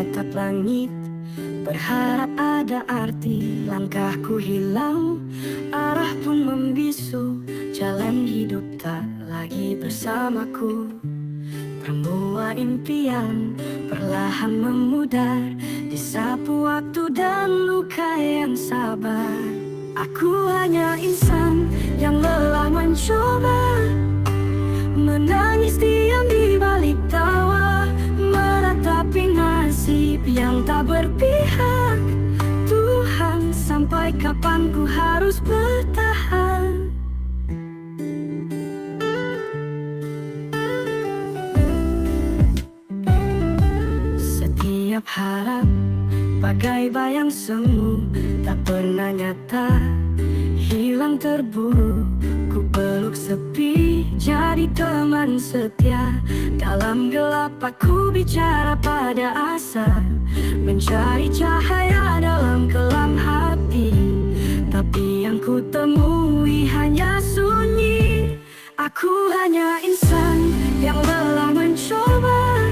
menatap langit, berharap ada arti. Langkahku hilang, arah pun membisu. Jalan hidup tak lagi bersamaku. Semua impian perlahan memudar, disapu waktu dan luka yang sabar. Aku hanya insan yang lelah mencoba, menangis diam di balik tawa, meratapi nasib yang tak berpihak. Tuhan, sampai kapan ku harus bertahan? Setiap harap bagai bayang semu, tak pernah nyata, hilang terburu. Ku peluk sepi, jadi teman setia. Dalam gelap aku bicara pada asa, mencari cahaya dalam kelam hati. Tapi yang ku temui hanya sunyi. Aku hanya insan yang lelah mencoba,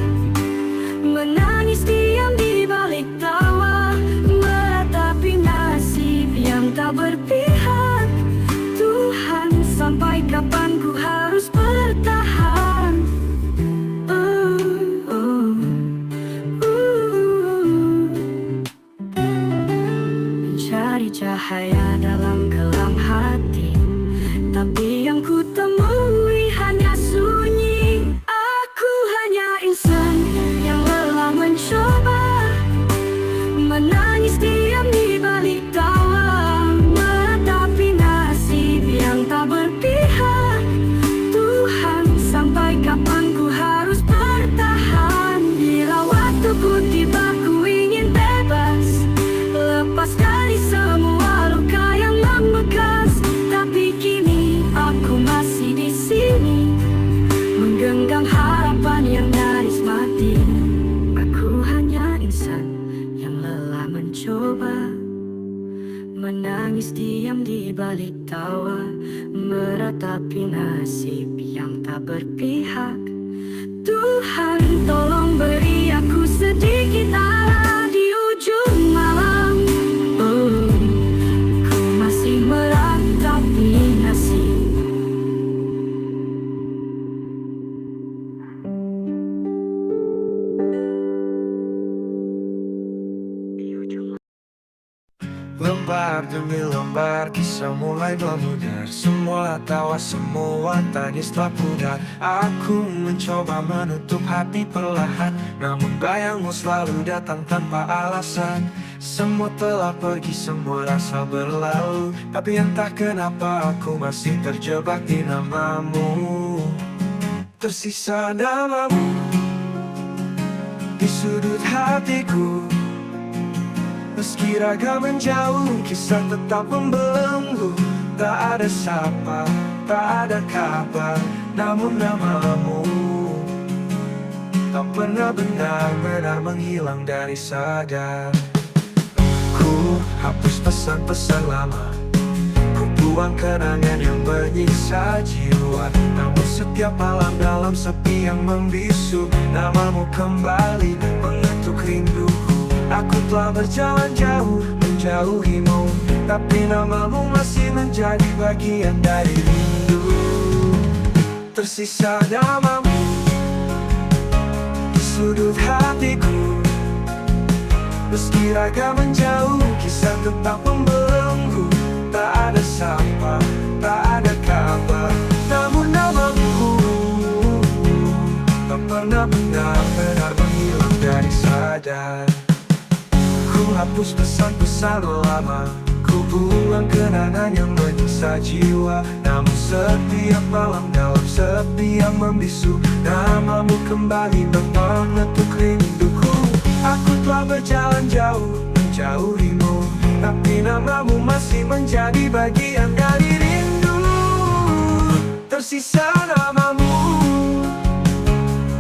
menangis diam di balik tawa, meratapi nasib yang tak berpihak. Tuhan, sampai kapan ku harus bertahan? Mencari cahaya dalam kelam hati, tapi yang ku temui hanya sunyi. Aku hanya insan yang lelah mencoba, menangis diam di balik tawa, meratapi nasib yang tak berpihak. Tuhan, sampai kapan ku harus bertahan? Bila waktuku tiba ku ingin bebas, lepas dari semua luka yang membekas. Tapi kini aku masih di sini, menggenggam harapan yang nyaris mati. Aku hanya insan yang lelah mencoba, menangis diam di balik tawa, meratapi nasib yang tak berpihak. Tuhan, tolong beri aku sedikit arah di ujung malam. Ku masih meratapi nasib. Lembar demi lembar kisah mulai memudar. Semua tawa, semua tangis telah pudar. Aku mencoba menutup hati perlahan, namun bayangmu selalu datang tanpa alasan. Semua telah pergi, semua rasa berlalu, tapi entah kenapa aku masih terjebak di namamu. Tersisa namamu di sudut hatiku. Meski raga menjauh, kisah tetap membelenggu. Tak ada sapa, tak ada kabar, namun namamu tak pernah benar-benar menghilang dari sadar. Ku hapus pesan-pesan lama, ku buang kenangan yang menyiksa jiwa. Namun setiap malam dalam sepi yang membisu, namamu kembali mengetuk rinduku. Aku telah berjalan jauh menjauhimu, tapi namamu masih menjadi bagian dari rindu. Tersisa namamu di sudut hatiku. Meski raga menjauh, kisah tetap membelenggu. Tak ada sapa, tak ada kabar, namun namamu tak pernah benar-benar menghilang dari sadar. Ku hapus pesan-pesan lama, ku buang kenangan yang menyiksa jiwa. Namun setiap malam dalam sepi yang membisu, namamu kembali mengetuk rinduku. Aku telah berjalan jauh menjauhimu, tapi namamu masih menjadi bagian dari rindu. Tersisa namamu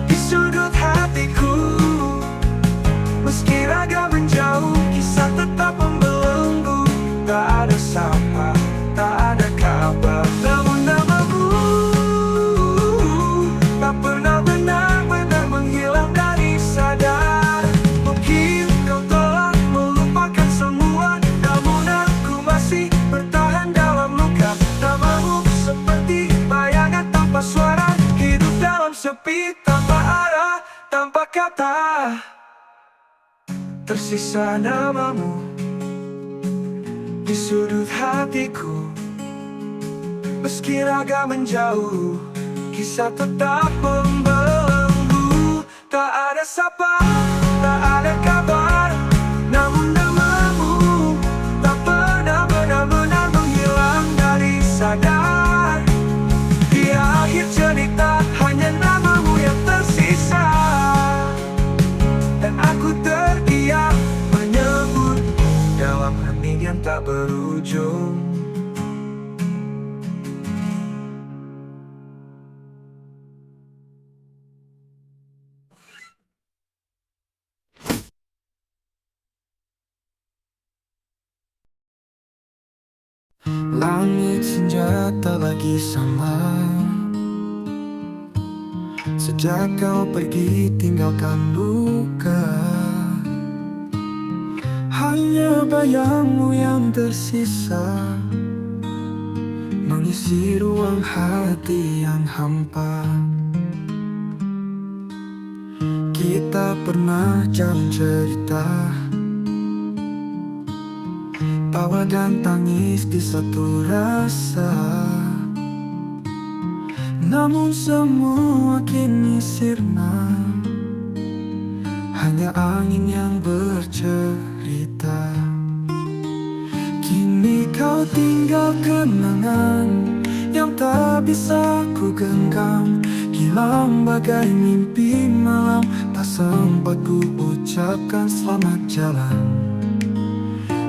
di sudut hatiku. Meski raga menjauh, kisah tetap membelenggu. Tak ada sapa, tak ada kabar, namun namamu tak pernah benar-benar menghilang dari sadar. Mungkin mata, tersisa namamu di sudut hatiku. Meski raga menjauh, kisah tetap membelenggu. Tak ada sapa, tak ada kabar, namun namamu tak pernah benar-benar menghilang dari sadar. Di akhir cerita hanya namamu yang tersisa, dan aku terdiam menyebut dalam hening yang tak berujung. Langit senja tak lagi sama. Sejak kau pergi tinggalkan luka, hanya bayangmu yang tersisa, mengisi ruang hati yang hampa. Kita pernah jalan cerita, tawa dan tangis di satu rasa. Namun semua kini sirna, hanya angin yang bercerita. Kini kau tinggal kenangan yang tak bisa ku genggam, hilang bagai mimpi malam, tak sempat ku ucapkan selamat jalan.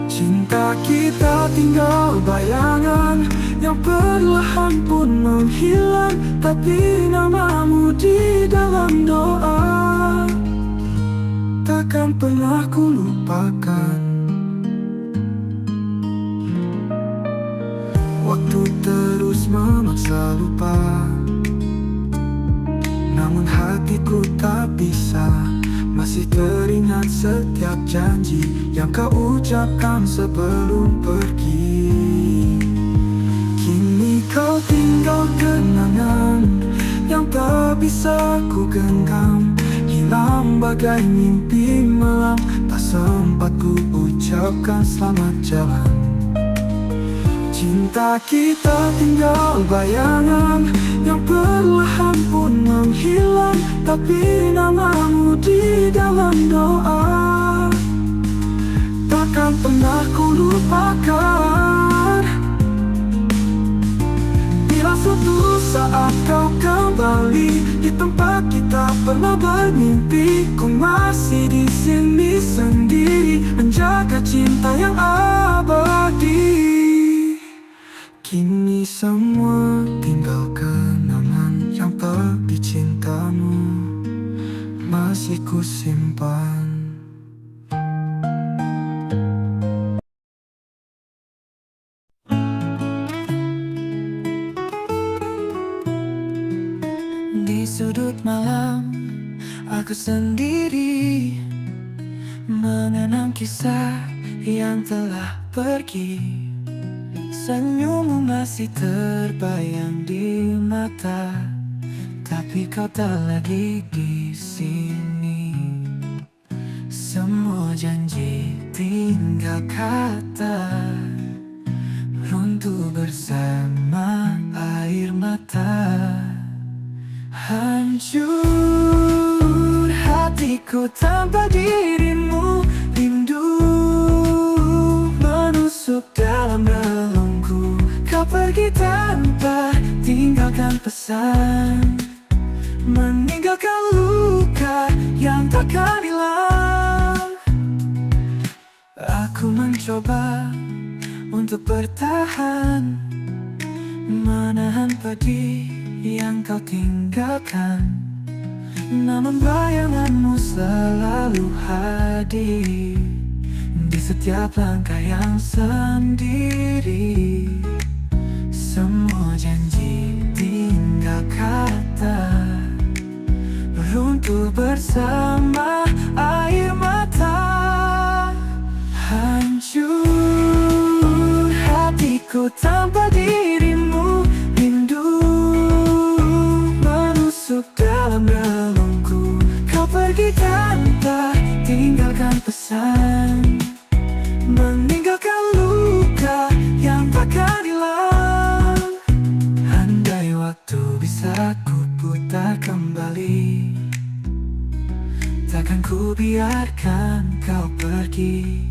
Cinta kita tinggal bayangan yang perlahan pun menghilang, tapi namamu di dalam doa takkan pernah ku lupakan. Waktu terus memaksa lupa, namun hatiku tak bisa. Masih teringat setiap janji yang kau ucapkan sebelum pergi. Kini kau tinggal kenangan yang tak bisa ku genggam, hilang bagai mimpi malam, tak sempat ku ucapkan selamat jalan. Cinta kita tinggal bayangan yang perlahan pun menghilang, tapi namamu di dalam doa takkan pernah ku lupakan. Bila suatu saat kau kembali di tempat kita pernah bermimpi, ku masih di sini sendiri menjaga cinta yang abadi. Kini semua tinggal kenangan yang tepi cintamu masih ku simpan. Di sudut malam aku sendiri mengenang kisah yang telah pergi. Senyummu masih terbayang di mata, tapi kau tak lagi di sini. Semua janji tinggal kata, runtuh bersama air mata. Hancur hatiku tanpa dirimu, rindu menusuk dalam relungku. Kau pergi tanpa tinggalkan pesan, meninggalkan luka yang takkan hilang. Aku mencoba untuk bertahan, menahan pedih yang kau tinggalkan, namun bayanganmu selalu hadir di setiap langkah yang sendiri. Semua janji tinggal kata, runtuh bersama air mata. Hancur hatiku tanpa dirimu, rindu menusuk dalam relungku. Kau pergi biarkan kau pergi.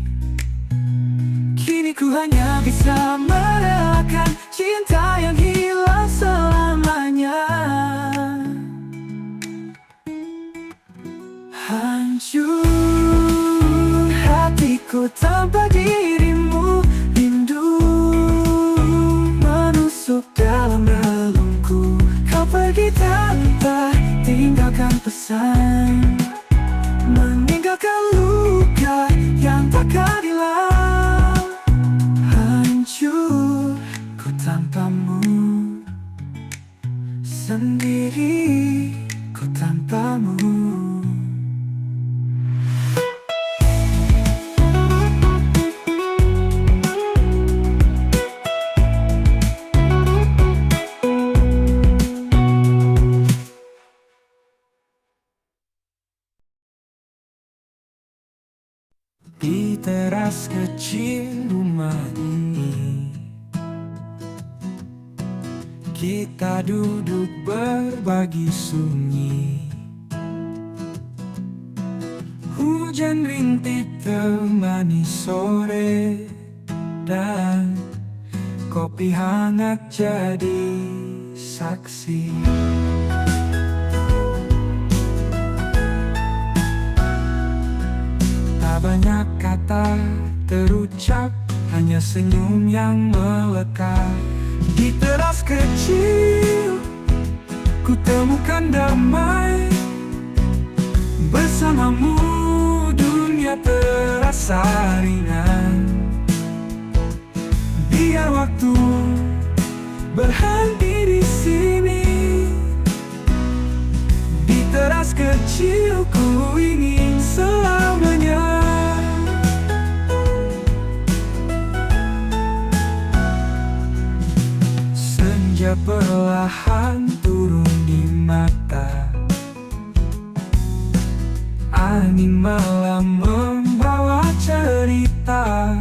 Kini ku hanya bisa merelakan cinta yang hilang selamanya. Hancur hatiku tanpa dirimu, rindu menusuk dalam relungku. Kau pergi tanpa tinggalkan pesan, meninggalkan luka yang takkan hilang. Hancur ku tanpamu, sendiri ku tanpamu. Di teras kecil rumah ini, kita duduk berbagi sunyi. Hujan rintik temani sore, dan kopi hangat jadi saksi. Banyak kata terucap, hanya senyum yang melekat. Di teras kecil ku temukan damai, bersamamu dunia terasa ringan. Biar waktu berhenti di sini, di teras kecil ku ingin selamanya. Senja perlahan turun di mata, angin malam membawa cerita.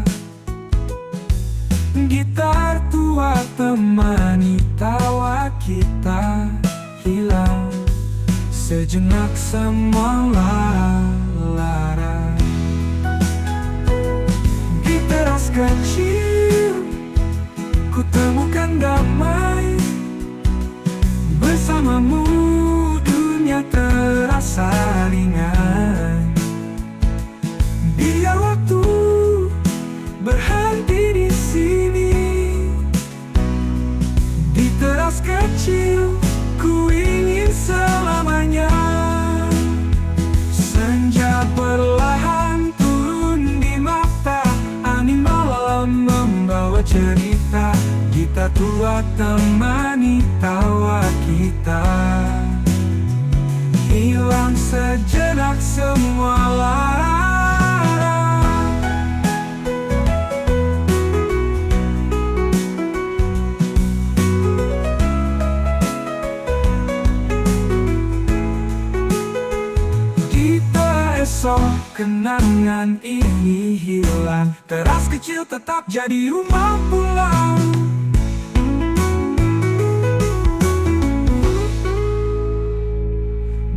Gitar tua temani tawa kita, hilang sejenak semua lara. Di teras kecil ku temukan damai, bersamamu dunia terasa ringan. Biar waktu berhenti di sini, di teras kecil ku ingin selamanya. Senja perlahan turun di mata, angin malam membawa cerita. Gitar tua temani tawa kita, hilang sejenak semua lara. Esok kenangan ini hilang, teras kecil tetap jadi rumah pulang.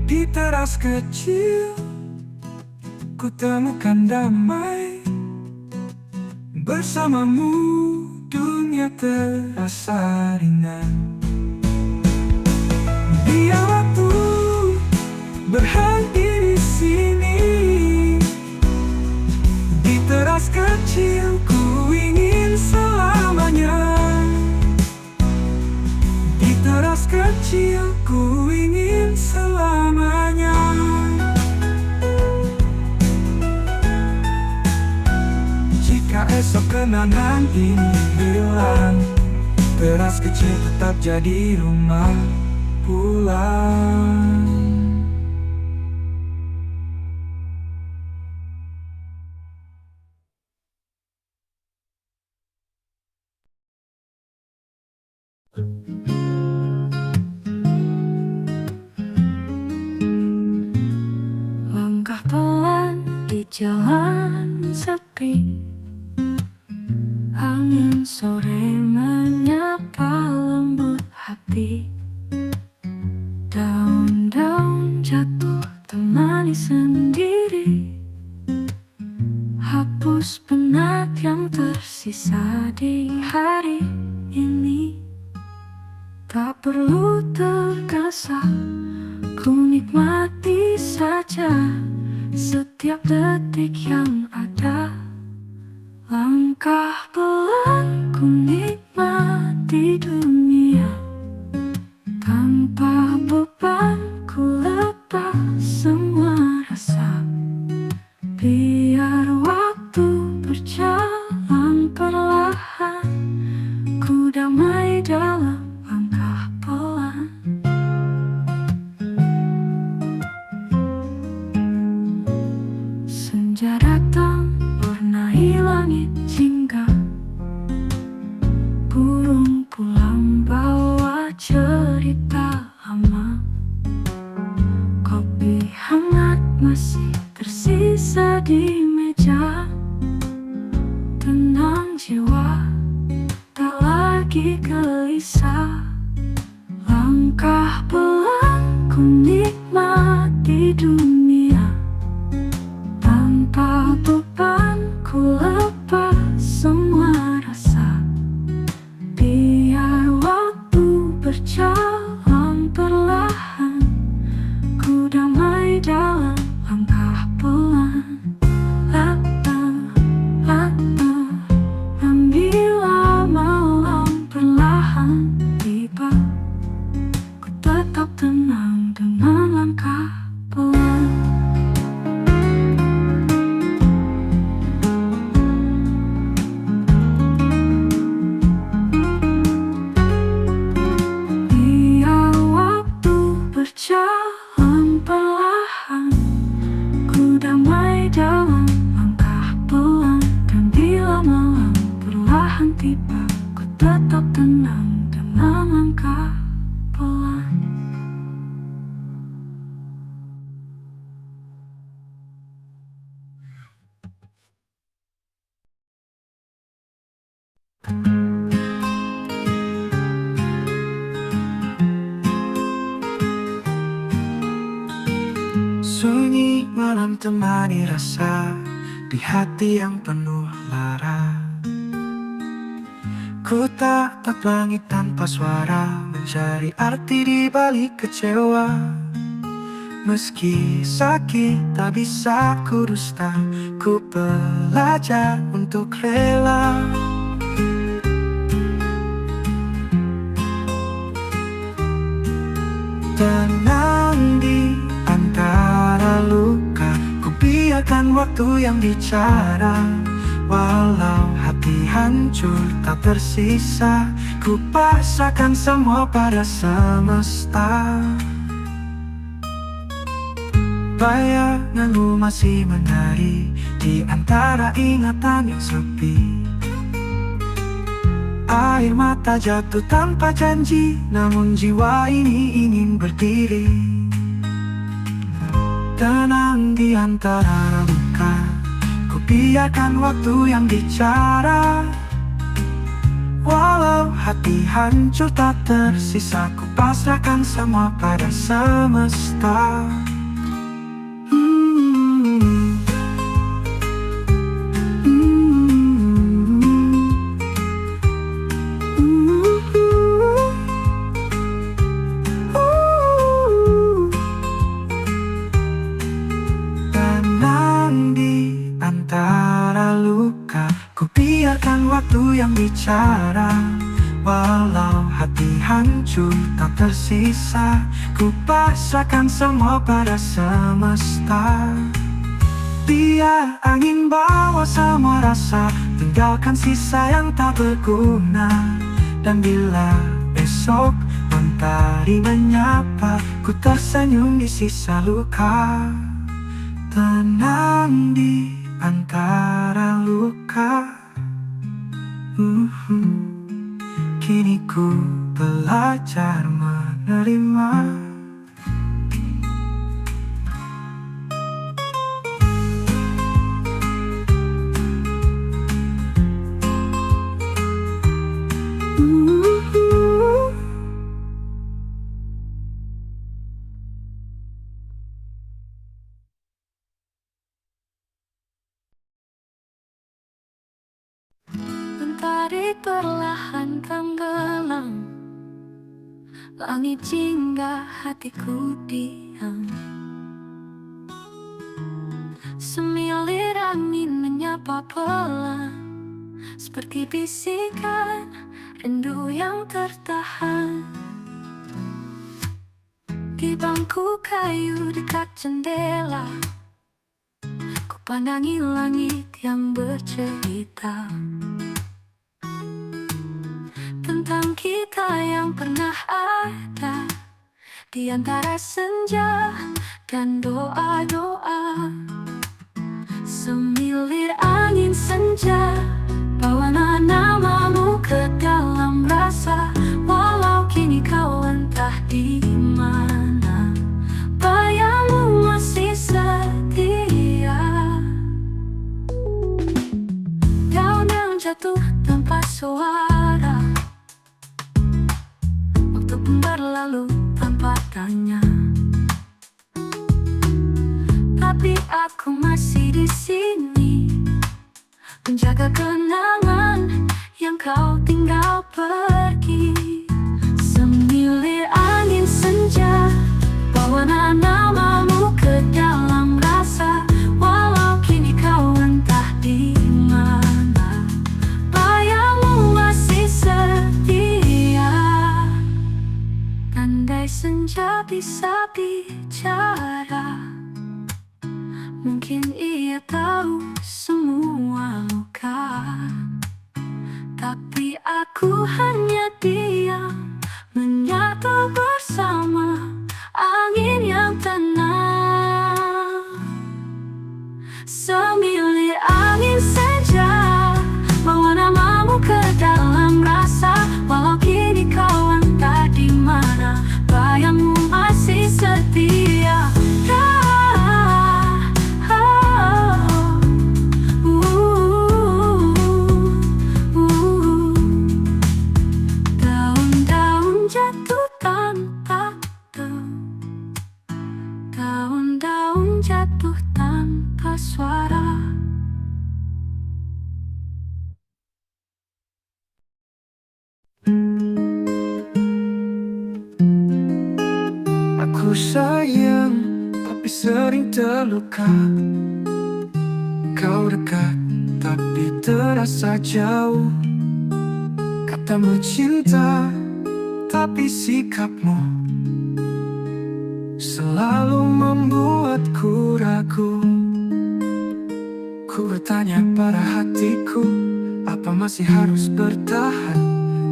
Di teras kecil ku temukan damai, bersamamu dunia terasa ringan. Biar waktu berhenti di sini, di teras kecil ku ingin selamanya. Di teras kecil ku ingin selamanya. Jika esok kenangan ini hilang, teras kecil tetap jadi rumah pulang. Langkah pelan di jalan sepi, angin sore menyapa lembut hati. Daun-daun jatuh temani sendiri, tersisa di hari ini. Tak perlu tergesa, ku nikmati saja setiap detik yang ada. Langkah pelan ku nikmati dunia, tanpa beban ku lepas semua rasa. Biar waktu berjalan perlahan, ku damai dalam langkah pelan. Senja datang warnai langit jingga, burung pulang bawa cerita lama. Kopi hangat masih tersisa di meja, tenang jiwa, tak lagi gelisah. Langkah pelan ku nikmati dunia, tanpa beban ku lepas semua rasa. Biar waktu berjalan perlahan, ku damai dalam langkah pelan. Bila malam perlahan tiba, ku tetap tenang dengan langkah pelan. Biar waktu berjalan perlahan, ku damai dalam langkah pelan. Dan bila malam perlahan tiba, ku tetap tenang dengan langkah pelan. Sunyi malam temani rasa di hati yang penuh lara. Ku tatap langit tanpa suara, mencari arti di balik kecewa. Meski sakit tak bisa ku dusta, ku belajar untuk rela. Tenang di antara luka, ku biarkan waktu yang bicara. Walau hati hancur tak tersisa, ku pasrahkan semua pada semesta. Bayanganmu masih menari di antara ingatan yang sepi. Air mata jatuh tanpa janji, namun jiwa ini ingin berdiri. Tenang di antara luka, ku biarkan waktu yang bicara. Walau hati hancur tak tersisa, ku pasrahkan semua pada semesta. Antara luka, ku biarkan waktu yang bicara. Walau hati hancur tak tersisa, ku pasrahkan semua pada semesta. Biar angin bawa semua rasa, tinggalkan sisa yang tak berguna. Dan bila besok mentari menyapa, ku tersenyum di sisa luka. Tenang di antara luka, kini ku belajar menerima. Matahari perlahan tenggelam, langit jingga, hatiku diam. Semilir angin menyapa pelan, seperti bisikan rindu yang tertahan. Di bangku kayu dekat jendela, ku pandangi langit yang bercerita tentang kita yang pernah ada di antara senja dan doa-doa. Semilir angin senja bawa namamu ke dalam rasa, walau kini kau entah di mana, bayangmu masih setia. Daun yang jatuh tanpa suara, waktu pun berlalu tanpa tanya, tapi aku masih di sini, menjaga kenangan yang kau tinggal pergi. Semilir angin senja bawa namamu ke dalam rasa, walau kini kau entah di mana, bayangmu masih setia. Andai senja bisa bicara, mungkin ia tahu semua luka, tapi aku hanya diam, menyatu bersama angin yang tenang. Semilir angin senja bawa namamu ke dalam rasa, walau kini kau entah di mana, bayangmu masih setia. Daun-daun jatuh tanpa suara. Aku sayang, tapi sering terluka. Kau dekat, tapi terasa jauh. Katamu cinta, tapi sikapmu selalu membuatku ragu. Ku bertanya pada hatiku, apa masih harus bertahan?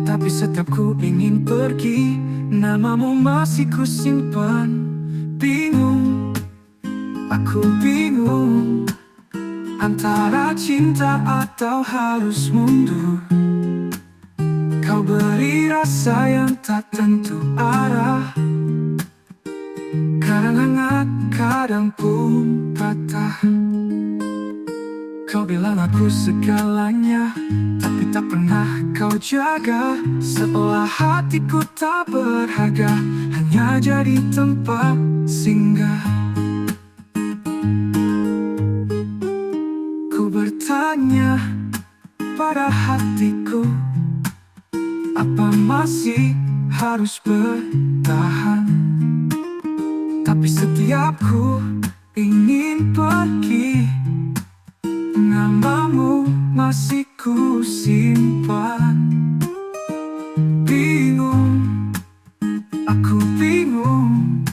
Tapi setiap ku ingin pergi, namamu masih ku simpan. Bingung, aku bingung, antara cinta atau harus mundur. Kau beri rasa yang tak tentu arah, kadang hangat, kadang pun patah. Kau bilang aku segalanya, tapi tak pernah kau jaga. Seolah hatiku tak berharga, hanya jadi tempat singgah. Ku bertanya pada hatiku, apa masih harus bertahan? Tapi setiap ku ingin pergi, namamu masih ku simpan. Bingung, aku bingung,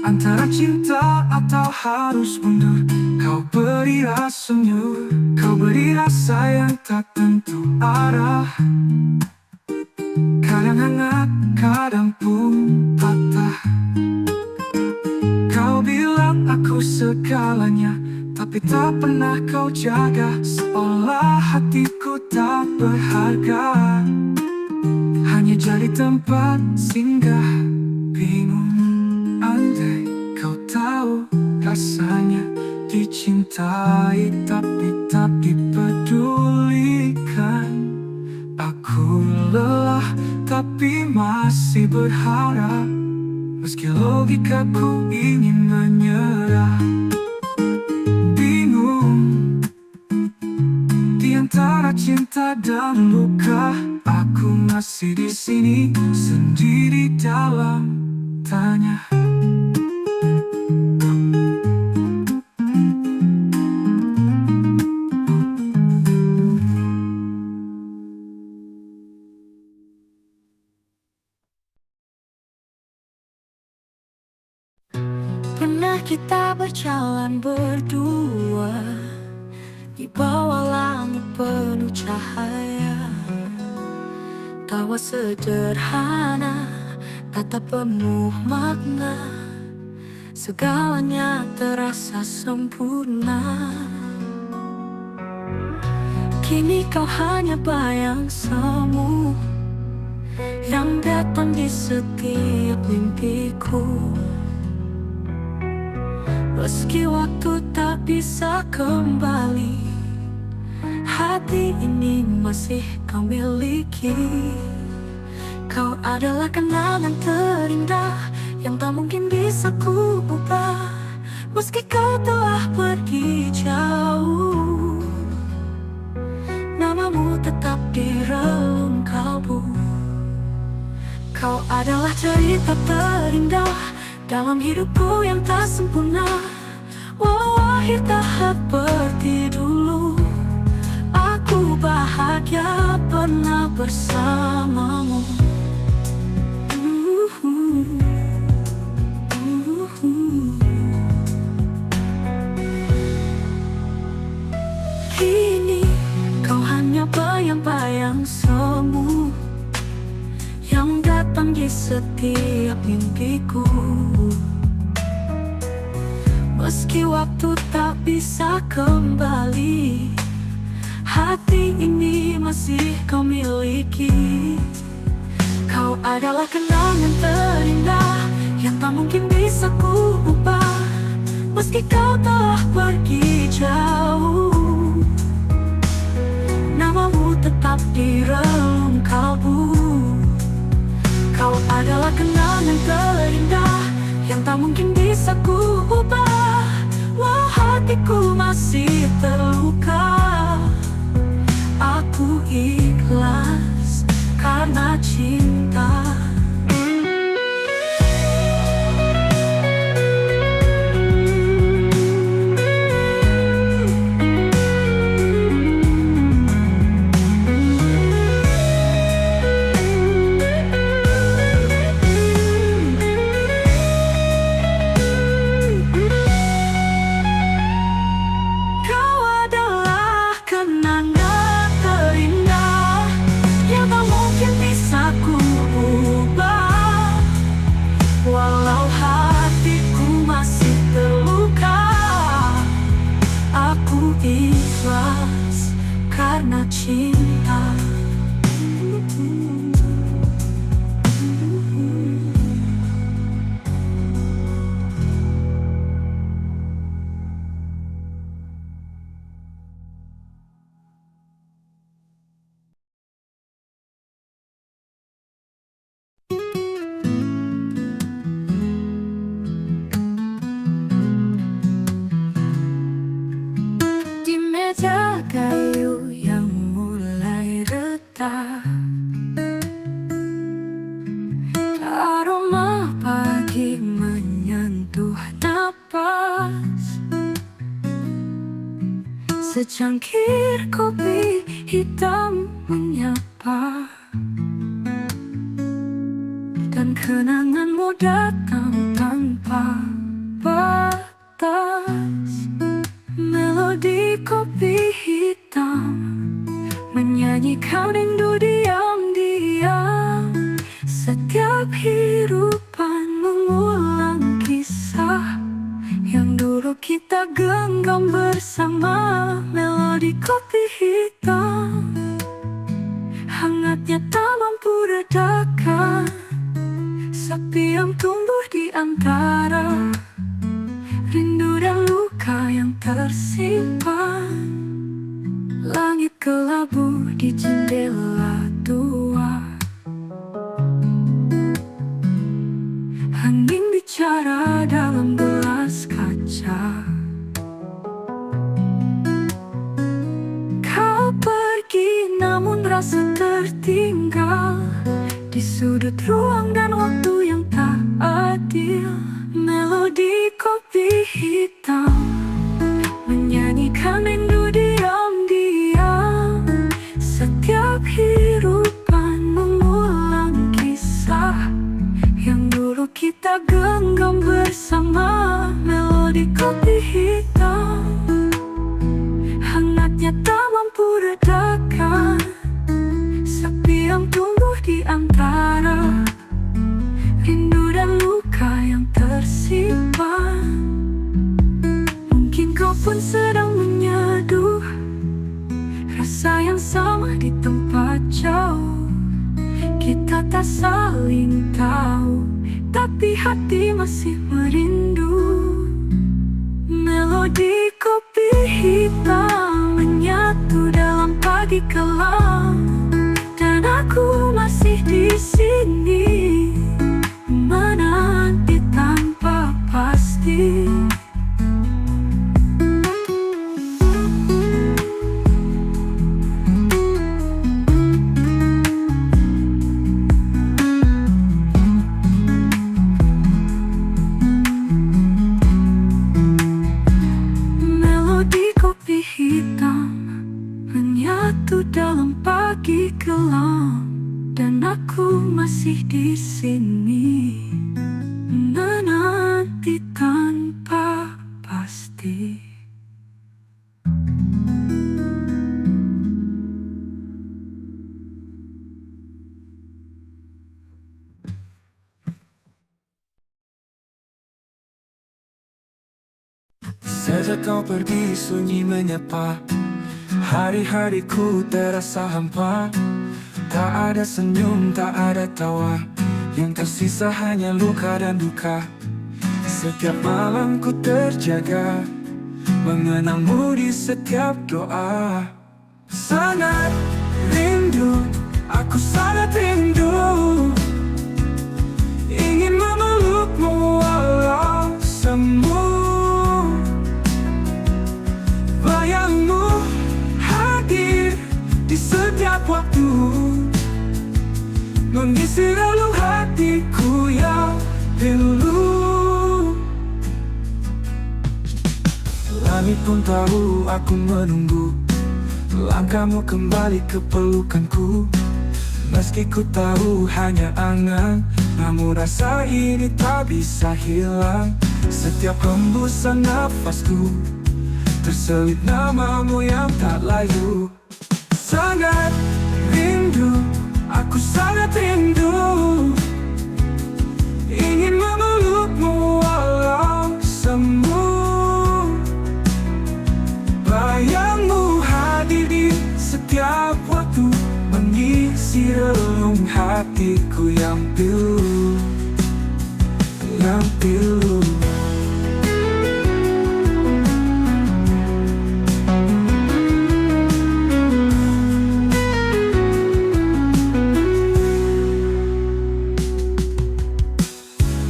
antara cinta atau harus mundur. Kau beri rasa senyum, kau beri rasa yang tak tentu arah, kadang hangat, kadang pun patah. Kau bilang aku segalanya, tapi tak pernah kau jaga. Seolah hatiku tak berharga, hanya jadi tempat singgah. Bingung, andai kau tahu rasanya dicintai tapi tak dipedulikan. Aku lelah tapi masih berharap, meski logikaku ingin menyerah. Bingung, di antara cinta dan luka, aku masih di sini sendiri dalam tanya. Pernah kita berjalan berdua di bawah langit penuh cahaya. Tawa sederhana, kata penuh makna, segalanya terasa sempurna. Kini kau hanya bayang semu yang datang di setiap mimpiku. Meski waktu tak bisa kembali, hati ini masih kau miliki. Kau adalah kenangan terindah yang tak mungkin bisa ku ubah. Meski kau telah pergi jauh, namamu tetap di relung kalbu. Kau adalah cerita terindah dalam hidupku yang tak sempurna. Walau akhir tak seperti dulu, aku bahagia pernah bersamamu. Kini kau hanya bayang-bayang semu yang datang di setiap mimpiku. Meski waktu tak bisa kembali, hati ini masih kau miliki. Kau adalah kenangan terindah yang tak mungkin bisa ku ubah. Meski kau telah pergi jauh, namamu tetap di relung kalbu. Kau adalah kenangan terindah yang tak mungkin bisa ku ubah. Walau hatiku masih terluka, aku ikhlas karena cinta. Walau hatiku masih terluka, aku ikhlas karena cinta. Meja kayu yang mulai retak, aroma pagi menyentuh napas. Secangkir kopi hitam menyapa, dan kenanganmu datang tanpa batas. Melodi kopi hitam menyanyikan rindu diam-diam. Setiap hirupan mengulang kisah yang dulu kita genggam bersama. Melodi kopi hitam hangatnya tak mampu redakan sepi yang tumbuh di antara rindu dan luka yang tersimpan. Langit kelabu di jendela tua, angin bicara dalam gelas kaca. Kau pergi namun di sudut ruang dan waktu yang tak adil. Melodi kopi hitam menyanyikan rindu diam-diam. Setiap hirupan mengulang kisah yang dulu kita genggam bersama. Melodi kopi hitam hangatnya tak mampu redakan sepi yang tumbuh di antara rindu dan luka yang tersimpan. Mungkin kau pun sedang menyeduh rasa yang sama di tempat jauh. Kita tak saling tahu, tapi hati masih merindu. Melodi kopi hitam menyatu dalam pagi kelam, dan aku masih di sini menanti tanpa pasti. Melodi kopi hitam menyatu dalam pagi kelam, dan aku masih di sini menanti tanpa pasti. Sejak kau pergi sunyi menyapa, hari-hariku terasa hampa. Tak ada senyum, tak ada tawa, yang tersisa hanya luka dan duka. Setiap malam ku terjaga, mengenangmu di setiap doa. Sangat rindu, aku sangat rindu, ingin memelukmu walau semu. Bayangmu hadir di setiap waktu, mengisi relung hatiku yang pilu. Langit pun tahu aku menunggu langkahmu kembali ke pelukanku. Meski ku tahu hanya angan, namun rasa ini tak bisa hilang. Setiap hembusan nafasku terselip namamu yang tak layu. Sangat rindu, aku sangat rindu, ingin memelukmu walau semu. Bayangmu hadir di setiap waktu, mengisi relung hatiku yang pilu, yang pilu.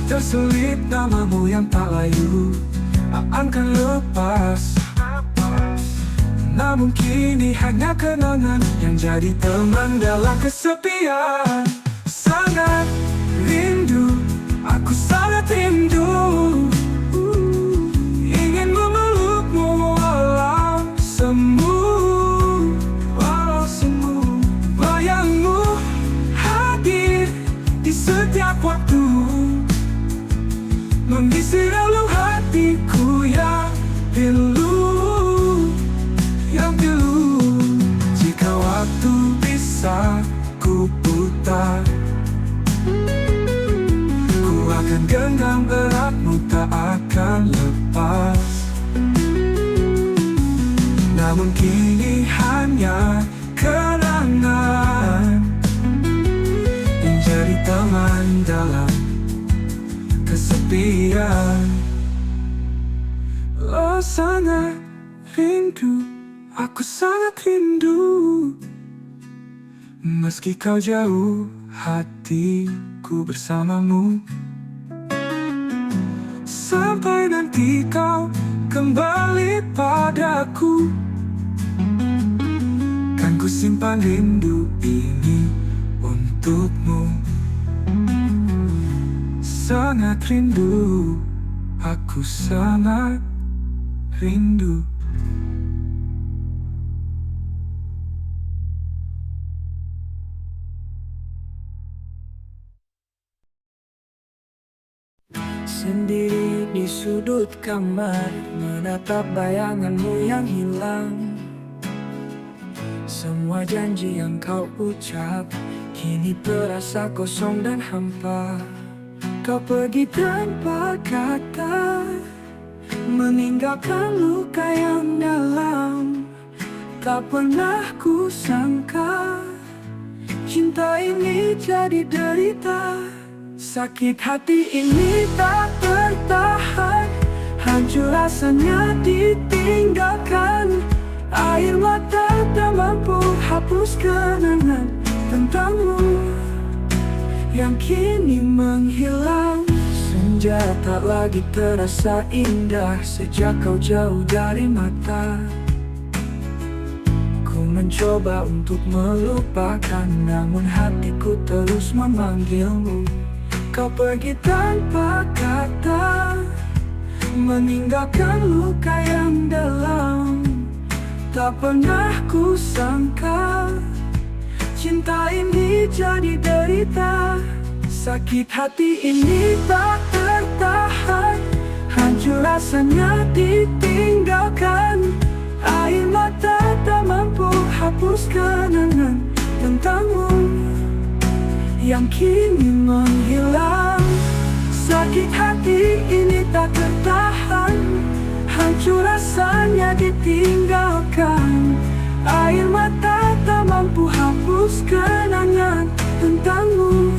Terselip namamu yang tak layu, akan lepas. Namun kini hanya kenangan yang jadi teman dalam kesepian. Sangat rindu, aku sangat rindu, ingin memelukmu walau semu. Walau semu, bayangmu hadir di setiap waktu, mengisi relung hatiku yang pilu, yang pilu. Jika waktu bisa ku putar, ku akan genggam eratmu, tak akan lepas. Namun kini hanya kenangan yang jadi teman dalam kesepian. Oh sangat rindu, aku sangat rindu, meski kau jauh, hatiku bersamamu. Sampai nanti kau kembali padaku, kan ku simpan rindu ini untukmu. rindu, aku sangat rindu. Sendiri di sudut kamar, menatap bayanganmu yang hilang. Semua janji yang kau ucap kini terasa kosong dan hampa. Kau pergi tanpa kata, meninggalkan luka yang dalam. Tak pernah ku sangka cinta ini jadi derita. Sakit hati ini tak tertahan, hancur rasanya ditinggalkan. Air mata tak mampu hapus kenangan tentangmu yang kini menghilang. Senja tak lagi terasa indah sejak kau jauh dari mata. Ku mencoba untuk melupakan, namun hatiku terus memanggilmu. Kau pergi tanpa kata, meninggalkan luka yang dalam. Tak pernah ku sangka cinta ini jadi derita. Sakit hati ini tak tertahan, hancur rasanya ditinggalkan. Air mata tak mampu hapus kenangan tentangmu yang kini menghilang. Sakit hati ini tak tertahan, hancur rasanya ditinggalkan. Air mata tak mampu hapus kenangan tentangmu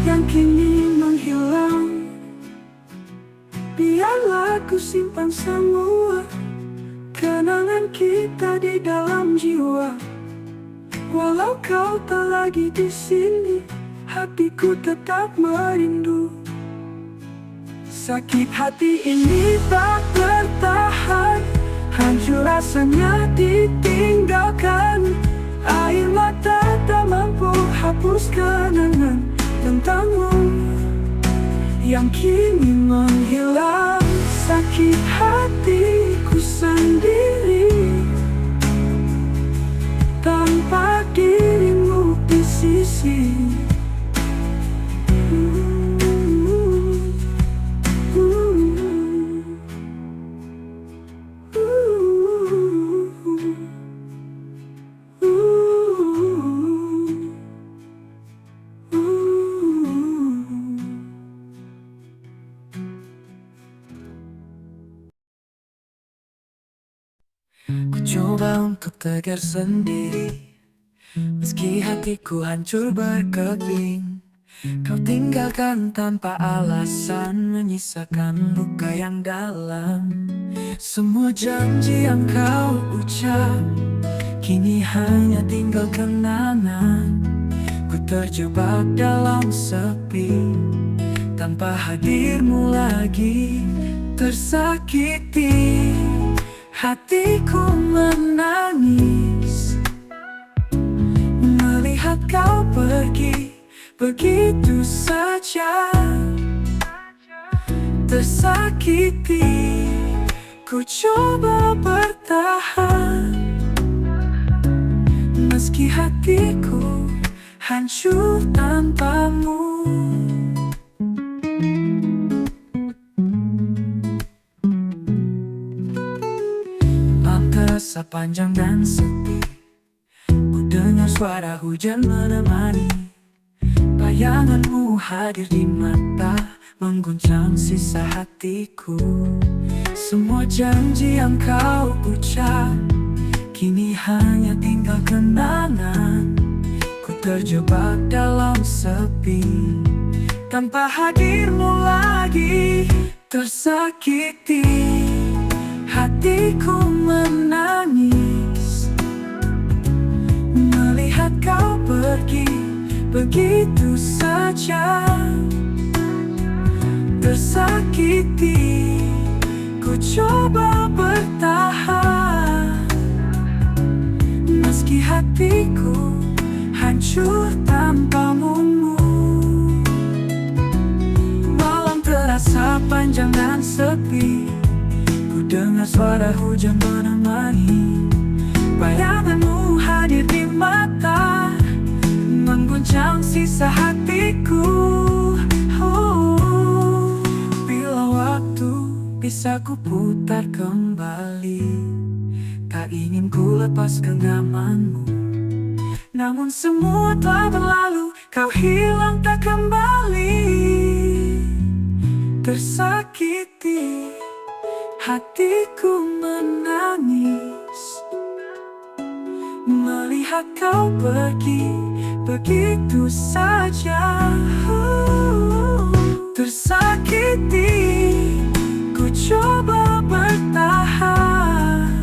yang kini menghilang. Biarlah ku simpan semua kenangan kita di dalam jiwa. Walau kau tak lagi di sini, hatiku tetap merindu. Sakit hati ini tak tertahan, hancur rasanya ditinggalkan. Air mata tak mampu hapus kenangan tentangmu yang kini menghilang. Sakit hatiku sendiri tanpa dirimu di sisi. Ku coba untuk tegar sendiri, meski hatiku hancur berkeping. Kau tinggalkan tanpa alasan, menyisakan luka yang dalam. Semua janji yang kau ucap kini hanya tinggal kenangan. Ku terjebak dalam sepi, tanpa hadirmu lagi tersakiti. Hatiku menangis melihat kau pergi begitu saja. Tersakiti, ku coba bertahan, meski hatiku hancur tanpamu. Terasa panjang dan sepi, ku dengar suara hujan menemani. Bayanganmu hadir di mata, mengguncang sisa hatiku. Semua janji yang kau ucap kini hanya tinggal kenangan. Ku terjebak dalam sepi, tanpa hadirmu lagi tersakiti. Hatiku menangis melihat kau pergi begitu saja. Tersakiti, ku coba bertahan, meski hatiku hancur tanpamu. Malam malam jangan sepi. Ku dengar suara hujan menemani. Bayanganmu hadir di mata, mengguncang sisa hatiku. Bila waktu bisa ku putar kembali, tak ingin ku lepas genggamanmu. Namun semua telah berlalu, kau hilang tak kembali. Tersakiti, hatiku menangis melihat kau pergi begitu saja. Tersakiti, ku coba bertahan,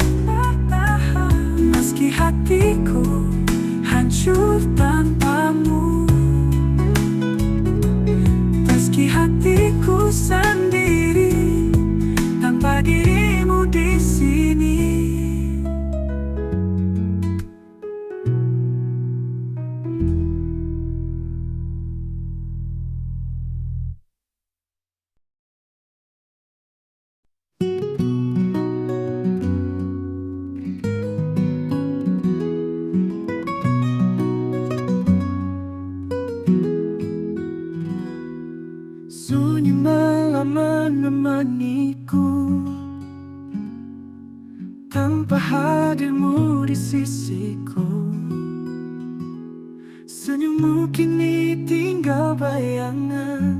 meski hatiku hancur tanpamu. Meski hatiku sendiri tanpa dirimu di sini. Sunyi malam menemaniku, tanpa hadirmu di sisiku. Senyummu kini tinggal bayangan,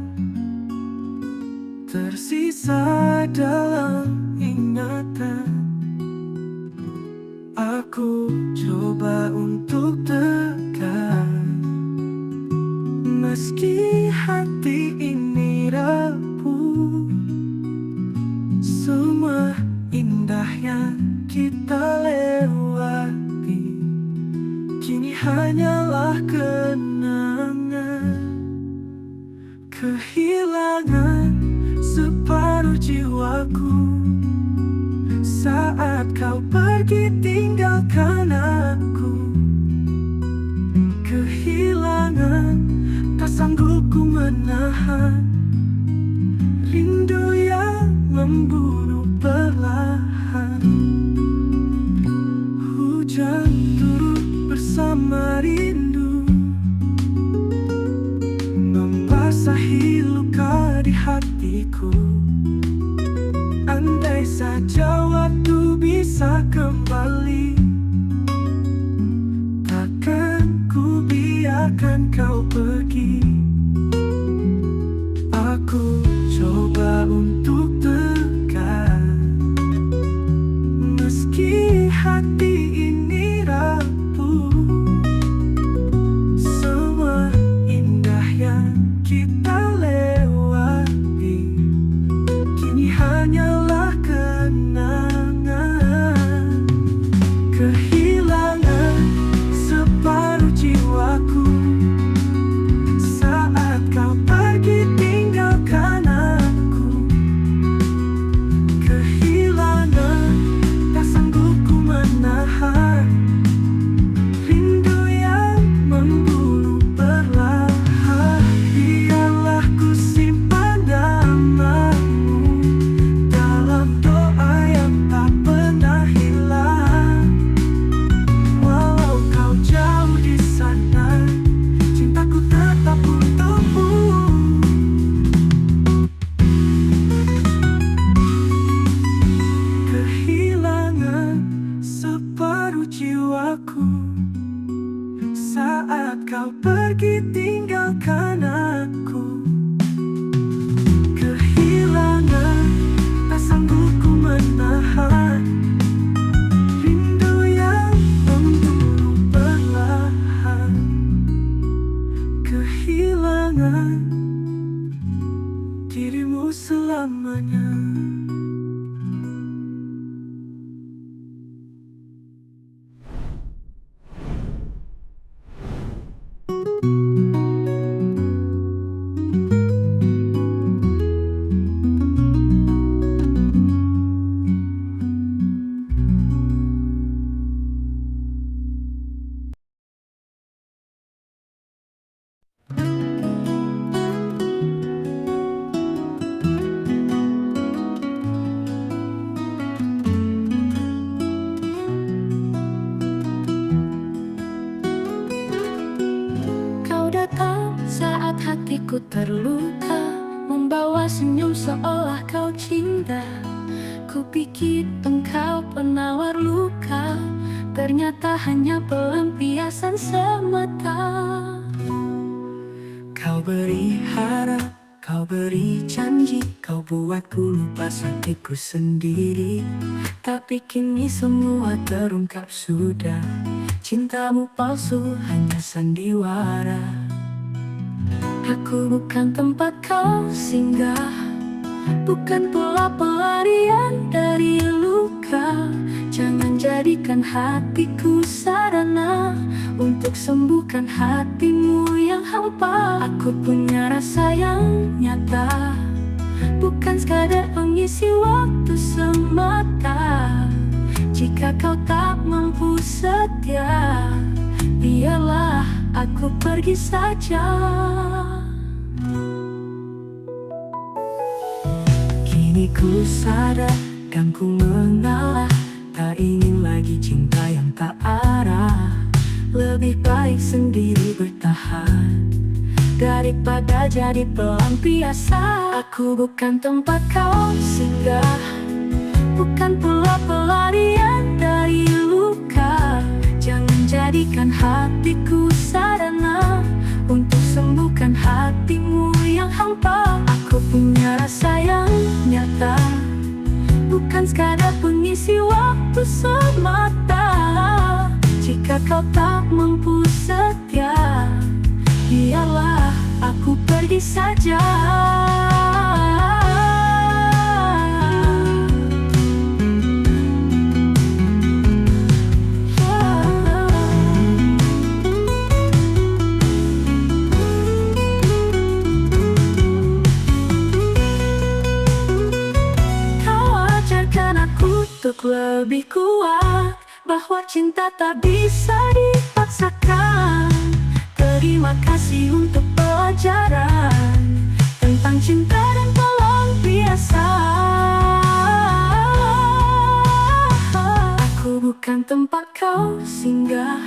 tersisa dalam ingatan. Aku coba untuk tegar, meski hati ini rapuh. Semua indah yang kita lewati kini hanyalah kenangan. Kehilangan separuh jiwaku saat kau pergi tinggalkan aku. Kehilangan tak sanggup ku menahan, rindu yang membunuh perlahan. Hujan turut bersama rindu, membasahi luka di hatiku. Andai saja waktu bisa kembali, takkan ku biarkan kau pergi. Aku coba untuk tegar, meski hati ini rapuh. Semua indah yang kita lewati kini hanyalah kenangan. Kehilangan separuh jiwaku saat kau pergi tinggalkan aku. Kehilangan tak sanggup ku menahan, rindu yang membunuh perlahan. Biarlah ku simpan namamu dalam doa yang tak pernah hilang. Walau kau jauh di sana, cintaku tetap untukmu. Kehilangan separuh jiwaku saat kau pergi tinggalkan aku. Kehilangan tak sanggup ku menahan, rindu yang membunuh perlahan. Kehilangan dirimu selamanya. datang saat hatiku terluka, membawa senyum seolah kau cinta. Kupikir engkau penawar luka, ternyata hanya pelampiasan semata. Kau beri harap, kau beri janji, kau buatku lupa sakitku sendiri. Tapi kini semua terungkap sudah, cintamu palsu hanya sandiwara. Aku bukan tempat kau singgah, bukan pula pelarian dari luka. Jangan jadikan hatiku sarana untuk sembuhkan hatimu yang hampa. Aku punya rasa yang nyata, bukan sekadar pengisi waktu semata. Jika kau tak mampu setia, biarlah aku pergi saja. Kini ku sadar dan ku mengalah, tak ingin lagi cinta yang tak arah. Lebih baik sendiri bertahan daripada jadi pelampiasan. Aku bukan tempat kau singgah, bukan pula pelarian dari luka. Jangan jadikan hatiku sarana untuk sembuhkan hatimu yang hampa. Aku punya rasa yang nyata, bukan sekadar pengisi waktu semata. Jika kau tak mampu setia, biarlah aku pergi saja. Untuk lebih kuat, bahwa cinta tak bisa dipaksakan. Terima kasih untuk pelajaran tentang cinta dan pelampiasan. Aku bukan tempat kau singgah,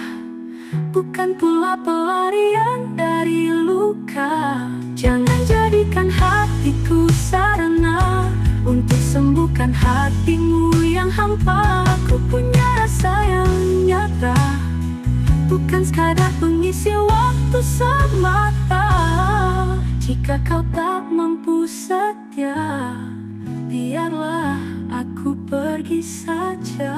bukan pula pelarian dari luka. Jangan jadikan hatiku sarana untuk sembuhkan hatimu yang hampa. Aku punya rasa yang nyata, bukan sekadar pengisi waktu semata. Jika kau tak mampu setia, biarlah aku pergi saja.